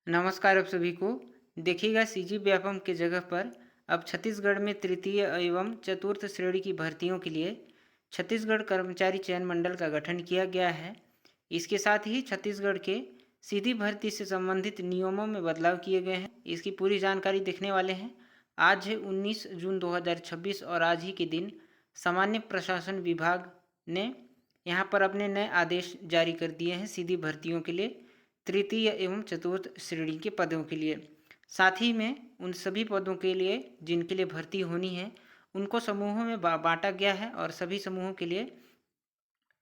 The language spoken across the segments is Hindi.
नमस्कार आप सभी को। देखिएगा सीजी व्यापम के जगह पर अब छत्तीसगढ़ में तृतीय एवं चतुर्थ श्रेणी की भर्तियों के लिए छत्तीसगढ़ कर्मचारी चयन मंडल का गठन किया गया है। इसके साथ ही छत्तीसगढ़ के सीधी भर्ती से संबंधित नियमों में बदलाव किए गए हैं। इसकी पूरी जानकारी देखने वाले हैं। आज है 19 जून 2026 और आज ही के दिन सामान्य प्रशासन विभाग ने यहाँ पर अपने नए आदेश जारी कर दिए हैं सीधी भर्तियों के लिए, तृतीय एवं चतुर्थ श्रेणी के पदों के लिए। साथ ही में उन सभी पदों के लिए जिनके लिए भर्ती होनी है उनको समूहों में बांटा गया है और सभी समूहों के लिए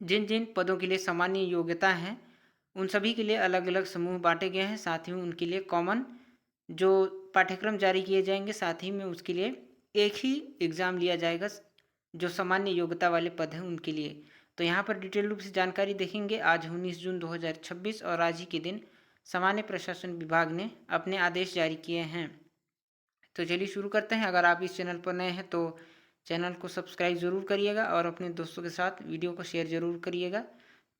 जिन जिन पदों के लिए सामान्य योग्यता है उन सभी के लिए अलग अलग समूह बांटे गए हैं। साथ ही में उनके लिए कॉमन जो पाठ्यक्रम जारी किए जाएंगे, साथ ही में उसके लिए एक ही एग्ज़ाम लिया जाएगा जो सामान्य योग्यता वाले पद हैं उनके लिए। तो यहाँ पर डिटेल रूप से जानकारी देखेंगे। आज 19 जून 2026 और आज ही के दिन सामान्य प्रशासन विभाग ने अपने आदेश जारी किए हैं। तो चलिए शुरू करते हैं। अगर आप इस चैनल पर नए हैं तो चैनल को सब्सक्राइब ज़रूर करिएगा और अपने दोस्तों के साथ वीडियो को शेयर ज़रूर करिएगा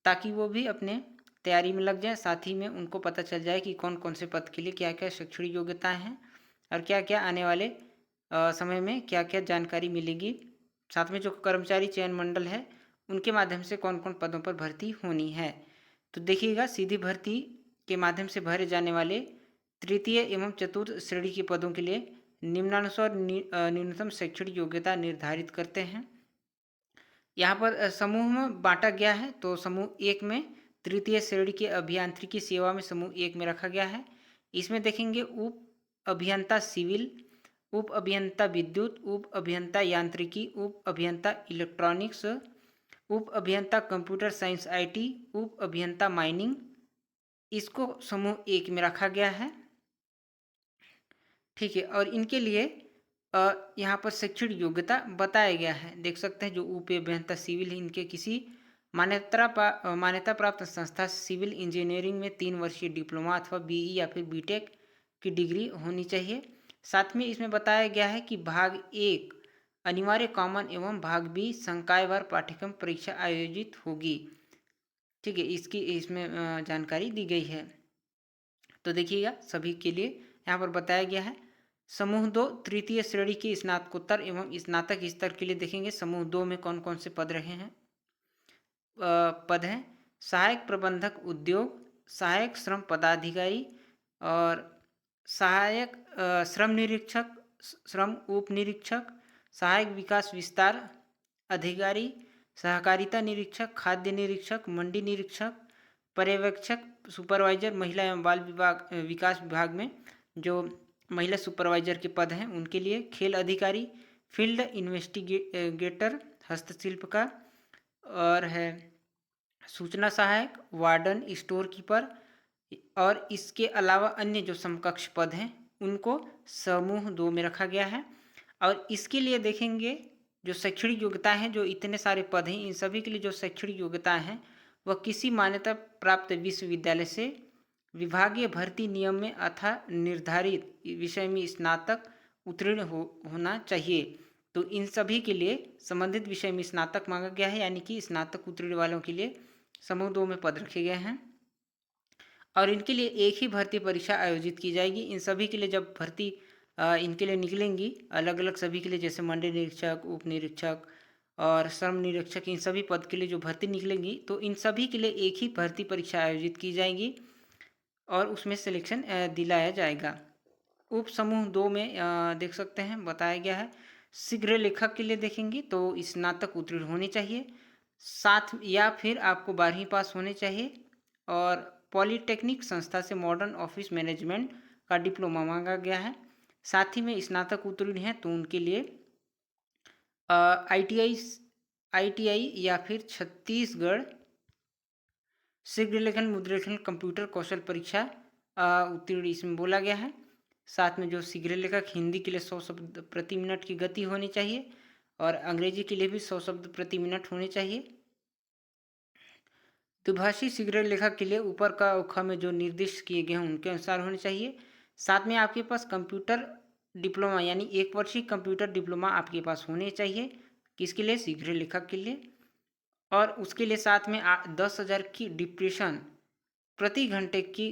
ताकि वो भी अपने तैयारी में लग जाए। साथ ही में उनको पता चल जाए कि कौन कौन से पद के लिए क्या क्या शैक्षणिक योग्यताएं हैं और क्या क्या आने वाले समय में क्या क्या जानकारी मिलेगी। साथ में जो कर्मचारी चयन मंडल है उनके माध्यम से कौन कौन पदों पर भर्ती होनी है। तो देखिएगा, सीधी भर्ती के माध्यम से भरे जाने वाले तृतीय एवं चतुर्थ श्रेणी के पदों के लिए निम्नानुसार न्यूनतम शैक्षणिक योग्यता निर्धारित करते हैं। यहाँ पर समूह में बांटा गया है। तो समूह एक में तृतीय श्रेणी के अभियांत्रिकी सेवा में समूह एक में रखा गया है। इसमें देखेंगे उप अभियंता सिविल, उप अभियंता विद्युत, उप अभियंता यांत्रिकी, उप अभियंता इलेक्ट्रॉनिक्स, उप अभियंता कंप्यूटर साइंस आईटी, उप अभियंता माइनिंग, इसको समूह एक में रखा गया है। ठीक है, और इनके लिए यहाँ पर शैक्षणिक योग्यता बताया गया है। देख सकते हैं जो उप अभियंता सिविल है इनके किसी मान्यता प्राप्त संस्था सिविल इंजीनियरिंग में 3 वर्षीय डिप्लोमा अथवा बीई या फिर बीटेक की डिग्री होनी चाहिए। साथ में इसमें बताया गया है कि भाग एक अनिवार्य कॉमन एवं भाग बी संकायवार पाठ्यक्रम परीक्षा आयोजित होगी। ठीक है, इसकी इसमें जानकारी दी गई है। तो देखिएगा सभी के लिए यहाँ पर बताया गया है। समूह दो तृतीय श्रेणी की स्नातकोत्तर एवं स्नातक स्तर के लिए देखेंगे समूह दो में कौन कौन से पद रहे हैं। पद हैं सहायक प्रबंधक उद्योग, सहायक श्रम पदाधिकारी और सहायक श्रम निरीक्षक, श्रम उप निरीक्षक, सहायक विकास विस्तार अधिकारी, सहकारिता निरीक्षक, खाद्य निरीक्षक, मंडी निरीक्षक, पर्यवेक्षक, सुपरवाइजर महिला एवं बाल विकास विभाग में जो महिला सुपरवाइजर के पद हैं उनके लिए, खेल अधिकारी, फील्ड इन्वेस्टिगेटर हस्तशिल्प का, और है सूचना सहायक, वार्डन, स्टोर कीपर, और इसके अलावा अन्य जो समकक्ष पद हैं उनको समूह दो में रखा गया है। और इसके लिए देखेंगे जो शैक्षणिक योग्यता है, जो इतने सारे पद हैं इन सभी के लिए जो शैक्षणिक योग्यता है वह किसी मान्यता प्राप्त विश्वविद्यालय से विभागीय भर्ती नियम में अथा निर्धारित विषय में स्नातक उत्तीर्ण होना चाहिए। तो इन सभी के लिए संबंधित विषय में स्नातक मांगा गया है, यानी कि स्नातक उत्तीर्ण वालों के लिए समूह दो में पद रखे गए हैं और इनके लिए एक ही भर्ती परीक्षा आयोजित की जाएगी। इन सभी के लिए जब भर्ती इनके लिए निकलेंगी अलग अलग सभी के लिए, जैसे मंडी निरीक्षक, उप निरीक्षक और श्रम निरीक्षक, इन सभी पद के लिए जो भर्ती निकलेंगी तो इन सभी के लिए एक ही भर्ती परीक्षा आयोजित की जाएगी और उसमें सिलेक्शन दिलाया जाएगा। उप समूह दो में देख सकते हैं बताया गया है शीघ्र लेखक के लिए देखेंगे तो स्नातक उत्तीर्ण होने चाहिए, साथ या फिर आपको 12वीं पास होने चाहिए और पॉलिटेक्निक संस्था से मॉडर्न ऑफिस मैनेजमेंट का डिप्लोमा मांगा गया है। साथ ही में स्नातक उत्तीर्ण हैं तो उनके लिए आईटीआई या फिर छत्तीसगढ़ शीघ्र लेखन मुद्रेखन कंप्यूटर कौशल परीक्षा उत्तीर्ण इसमें बोला गया है। साथ में जो शीघ्र लेखक हिंदी के लिए 100 शब्द प्रति मिनट की गति होनी चाहिए और अंग्रेजी के लिए भी 100 शब्द प्रति मिनट होने चाहिए। द्विभाषी शीघ्र लेखक के लिए ऊपर का उखा में जो निर्दिष्ट किए गए हैं उनके अनुसार होने चाहिए। साथ में आपके पास कंप्यूटर डिप्लोमा यानी 1 वर्षीय कंप्यूटर डिप्लोमा आपके पास होने चाहिए। किसके लिए? शीघ्र लेखक के लिए। और उसके लिए साथ में 10,000 की डिप्रेशन प्रति घंटे की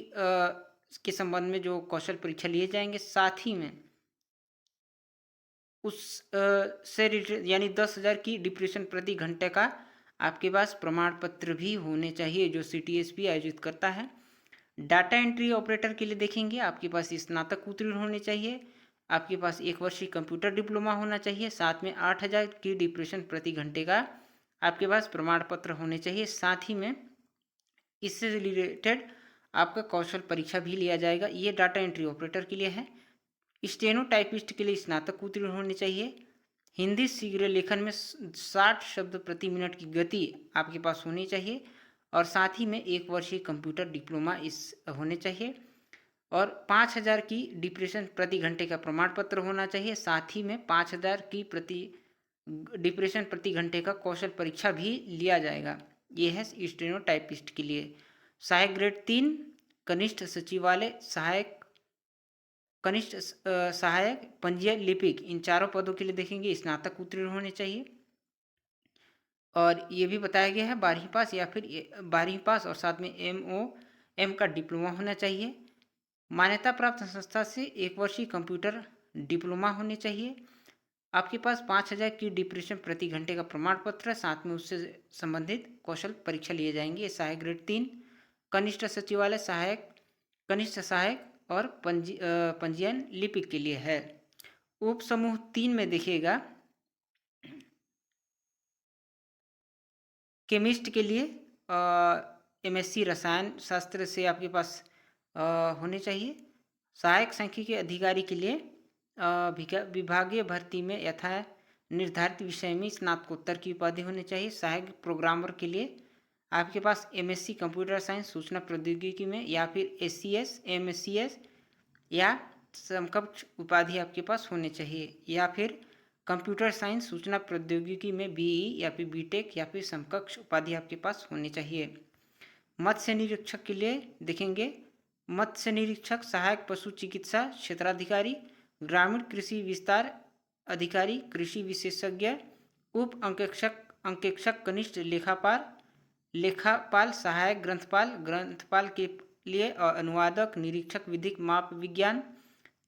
के संबंध में जो कौशल परीक्षा लिए जाएंगे, साथ ही में उस से रिलेटेड यानी 10,000 की डिप्रेशन प्रति घंटे का आपके पास प्रमाण पत्र भी होने चाहिए जो CTSP आयोजित करता है। डाटा एंट्री ऑपरेटर के लिए देखेंगे, आपके पास स्नातक उत्तीर्ण होने चाहिए, आपके पास 1 वर्षीय कंप्यूटर डिप्लोमा होना चाहिए, साथ में 8,000 की डिप्रेशन प्रति घंटे का आपके पास प्रमाण पत्र होने चाहिए। साथ ही में इससे रिलेटेड आपका कौशल परीक्षा भी लिया जाएगा। ये डाटा एंट्री ऑपरेटर के लिए है। स्टेनो टाइपिस्ट के लिए स्नातक उत्तीर्ण होने चाहिए। हिंदी शीघ्र लेखन में 60 शब्द प्रति मिनट की गति आपके पास होनी चाहिए और साथ ही में 1 वर्षीय कंप्यूटर डिप्लोमा इस होने चाहिए और 5,000 की डिप्रेशन प्रति घंटे का प्रमाण पत्र होना चाहिए। साथ ही में 5,000 की डिप्रेशन प्रति घंटे का कौशल परीक्षा भी लिया जाएगा। ये है स्टेनो टाइपिस्ट के लिए। सहायक ग्रेड 3 कनिष्ठ सचिवालय सहायक, कनिष्ठ सहायक, पंजीयन लिपिक, इन चारों पदों के लिए देखेंगे स्नातक उत्तीर्ण होने चाहिए। और ये भी बताया गया है 12वीं पास या फिर 12वीं पास और साथ में MOM का डिप्लोमा होना चाहिए। मान्यता प्राप्त संस्था से 1 वर्षीय कंप्यूटर डिप्लोमा होने चाहिए। आपके पास 5,000 की डिप्रेशन प्रति घंटे का प्रमाण पत्र, साथ में उससे संबंधित कौशल परीक्षा लिए जाएंगे। सहायक ग्रेड 3 कनिष्ठ सचिवालय सहायक, कनिष्ठ सहायक और पंजीयन लिपिक के लिए है। उप समूह 3 में देखिएगा केमिस्ट के लिए MSc रसायन शास्त्र से आपके पास होने चाहिए। सहायक सांख्यिकी अधिकारी के लिए विभागीय भर्ती में यथा निर्धारित विषय में स्नातकोत्तर की उपाधि होनी चाहिए। सहायक प्रोग्रामर के लिए आपके पास MSc कंप्यूटर साइंस सूचना प्रौद्योगिकी में या फिर SCS MSCS या समकक्ष उपाधि आपके पास होने चाहिए, या फिर कंप्यूटर साइंस सूचना प्रौद्योगिकी में BE या फिर BTech या फिर समकक्ष उपाधि आपके पास होनी चाहिए। मत्स्य निरीक्षक के लिए देखेंगे मत्स्य निरीक्षक, सहायक पशु चिकित्सा क्षेत्राधिकारी, ग्रामीण कृषि विस्तार अधिकारी, कृषि विशेषज्ञ, उप अंकेक्षक, कनिष्ठ लेखापाल, सहायक ग्रंथपाल के लिए अनुवादक, निरीक्षक विधिक माप विज्ञान,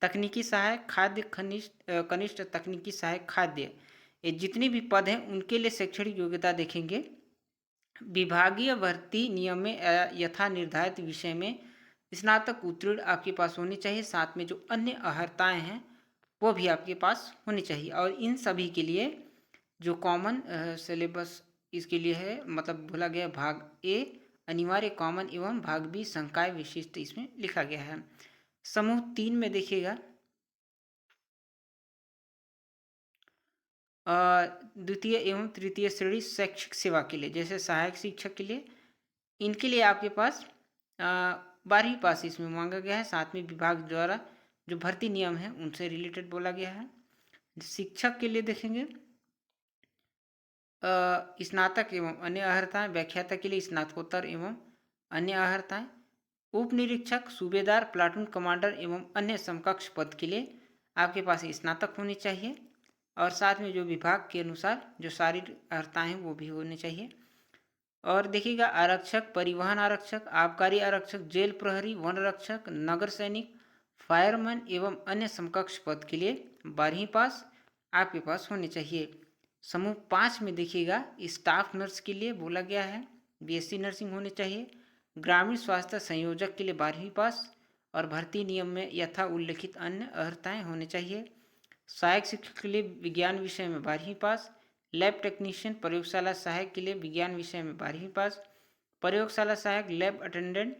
तकनीकी सहायक खाद्य, कनिष्ठ तकनीकी सहायक खाद्य, ये जितने भी पद हैं उनके लिए शैक्षणिक योग्यता देखेंगे। विभागीय भर्ती नियम में यथा निर्धारित विषय में स्नातक उत्तीर्ण आपके पास होनी चाहिए। साथ में जो अन्य अर्हताएं हैं वो भी आपके पास होनी चाहिए। और इन सभी के लिए जो कॉमन सिलेबस इसके लिए है, मतलब बोला गया भाग A अनिवार्य कॉमन एवं भाग B संकाय विशिष्ट इसमें लिखा गया है। समूह 3 में देखिएगा द्वितीय एवं तृतीय श्रेणी शैक्षिक सेवा के लिए, जैसे सहायक शिक्षक के लिए, इनके लिए आपके पास 12वीं पास इसमें मांगा गया है। साथ में विभाग द्वारा जो भर्ती नियम है उनसे रिलेटेड बोला गया है। शिक्षक के लिए देखेंगे स्नातक एवं अन्य अर्हताएं, व्याख्याता के लिए स्नातकोत्तर एवं अन्य अर्हताएं, उप निरीक्षक, सूबेदार, प्लाटून कमांडर एवं अन्य समकक्ष पद के लिए आपके पास स्नातक होनी चाहिए। और साथ में जो विभाग के अनुसार जो सारी अर्हताएं हैं वो भी होनी चाहिए। और देखिएगा आरक्षक, परिवहन आरक्षक, आबकारी आरक्षक, जेल प्रहरी, वन रक्षक, नगर सैनिक, फायरमैन एवं अन्य समकक्ष पद के लिए 12वीं पास आपके पास होनी चाहिए। समूह 5 में देखिएगा स्टाफ नर्स के लिए बोला गया है BSc नर्सिंग होनी चाहिए। ग्रामीण स्वास्थ्य संयोजक के लिए 12वीं पास और भर्ती नियम में यथा उल्लिखित अन्य अर्हताएं होनी चाहिए। सहायक शिक्षक के लिए विज्ञान विषय में 12वीं पास, लैब टेक्नीशियन प्रयोगशाला सहायक के लिए विज्ञान विषय में 12वीं पास, प्रयोगशाला सहायक, लैब अटेंडेंट,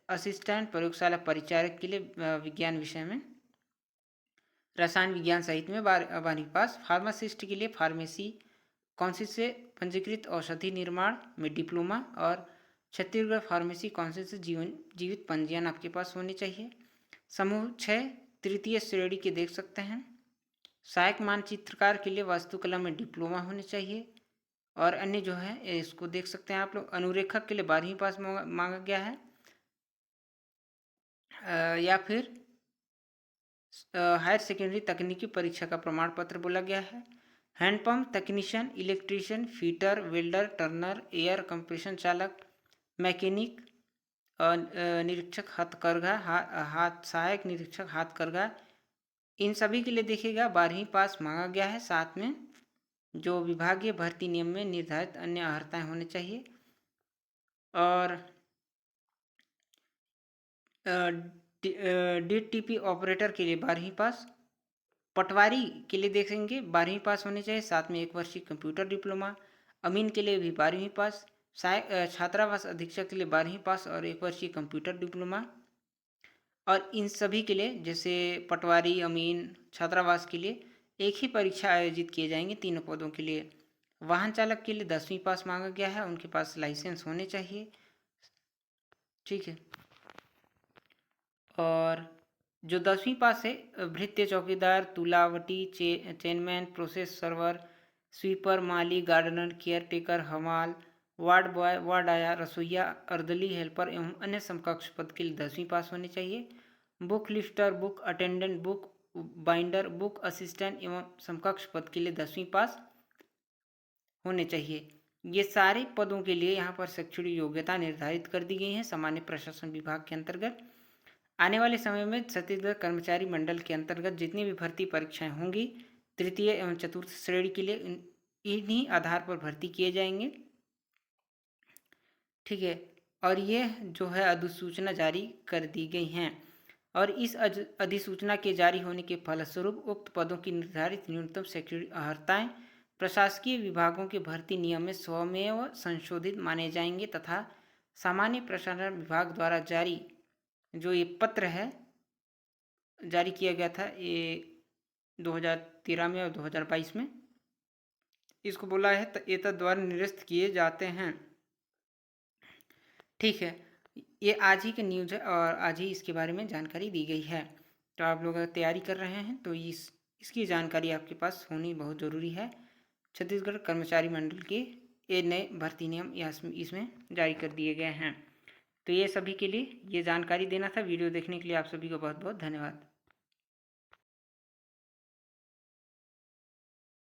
असिस्टेंट प्रयोगशाला परिचारक के लिए विज्ञान विषय में रसायन विज्ञान सहित में 12वीं पास। फार्मासिस्ट के लिए फार्मेसी काउंसिल से पंजीकृत औषधि निर्माण में डिप्लोमा और छत्तीसगढ़ फार्मेसी काउंसिल से जीवित पंजीयन आपके पास होनी चाहिए। समूह 6 तृतीय श्रेणी के देख सकते हैं। सहायक मानचित्रकार के लिए वास्तुकला में डिप्लोमा होने चाहिए। और अन्य जो है इसको देख सकते हैं आप लोग। अनुरेखक के लिए 12वीं पास मांगा गया है या फिर हायर सेकेंडरी तकनीकी परीक्षा का प्रमाण पत्र बोला गया है। Handpump technician, electrician, fitter, welder, turner, air compression चालक, मैकेनिक निरीक्षक हथकरघा, हाथ सहायक निरीक्षक हथकरघा, इन सभी के लिए देखिएगा 12वीं पास मांगा गया है। साथ में जो विभागीय भर्ती नियम में निर्धारित अन्य अर्हताएं होनी चाहिए। और DTP ऑपरेटर के लिए 12वीं पास, पटवारी के लिए देखेंगे 12वीं पास होनी चाहिए, साथ में 1 वर्षीय कंप्यूटर डिप्लोमा। अमीन के लिए भी 12वीं पास। छात्रावास अधीक्षक के लिए 12वीं पास और 1 वर्षीय कंप्यूटर डिप्लोमा। और इन सभी के लिए जैसे पटवारी, अमीन, छात्रावास के लिए एक ही परीक्षा आयोजित किए जाएंगे तीनों पदों के लिए। वाहन चालक के लिए 10वीं पास मांगा गया है, उनके पास लाइसेंस होने चाहिए। ठीक है। और जो 10वीं पास है, भृत्य चौकीदार, तुलावटी, चेनमैन, प्रोसेस सर्वर, स्वीपर, माली, गार्डनर, केयर टेकर, हमाल, वार्ड बॉय, वार्ड आया, रसोईया, अर्दली हेल्पर एवं अन्य समकक्ष पद के लिए 10वीं पास होनी चाहिए। Book lifter, book attendant, book binder, book assistant एवं समकक्ष पद के लिए 10वीं पास होने चाहिए। ये सारे पदों के लिए यहाँ पर शैक्षणिक योग्यता निर्धारित कर दी गई है सामान्य प्रशासन विभाग के अंतर्गत। आने वाले समय में छत्तीसगढ़ कर्मचारी मंडल के अंतर्गत जितनी भी भर्ती परीक्षाएं होंगी तृतीय एवं चतुर्थ श्रेणी के लिए इन्हीं आधार पर भर्ती किए जाएंगे। ठीक है। और ये जो है अधिसूचना जारी कर दी गई हैं। और इस अधिसूचना के जारी होने के फलस्वरूप उक्त पदों की निर्धारित न्यूनतम शैक्षणिक अर्हताएं प्रशासकीय विभागों के भर्ती नियम में स्वमेव संशोधित माने जाएंगे तथा सामान्य प्रशासन विभाग द्वारा जारी जो ये पत्र है जारी किया गया था ये 2013 में और 2022 में, इसको बोला है एतद द्वारा निरस्त किए जाते हैं। ठीक है। ये आज ही की न्यूज़ है और आज ही इसके बारे में जानकारी दी गई है। तो आप लोग अगर तैयारी कर रहे हैं तो इसकी जानकारी आपके पास होनी बहुत ज़रूरी है। छत्तीसगढ़ कर्मचारी मंडल के ये नए भर्ती नियम इसमें जारी कर दिए गए हैं। तो ये सभी के लिए ये जानकारी देना था। वीडियो देखने के लिए आप सभी को बहुत बहुत धन्यवाद।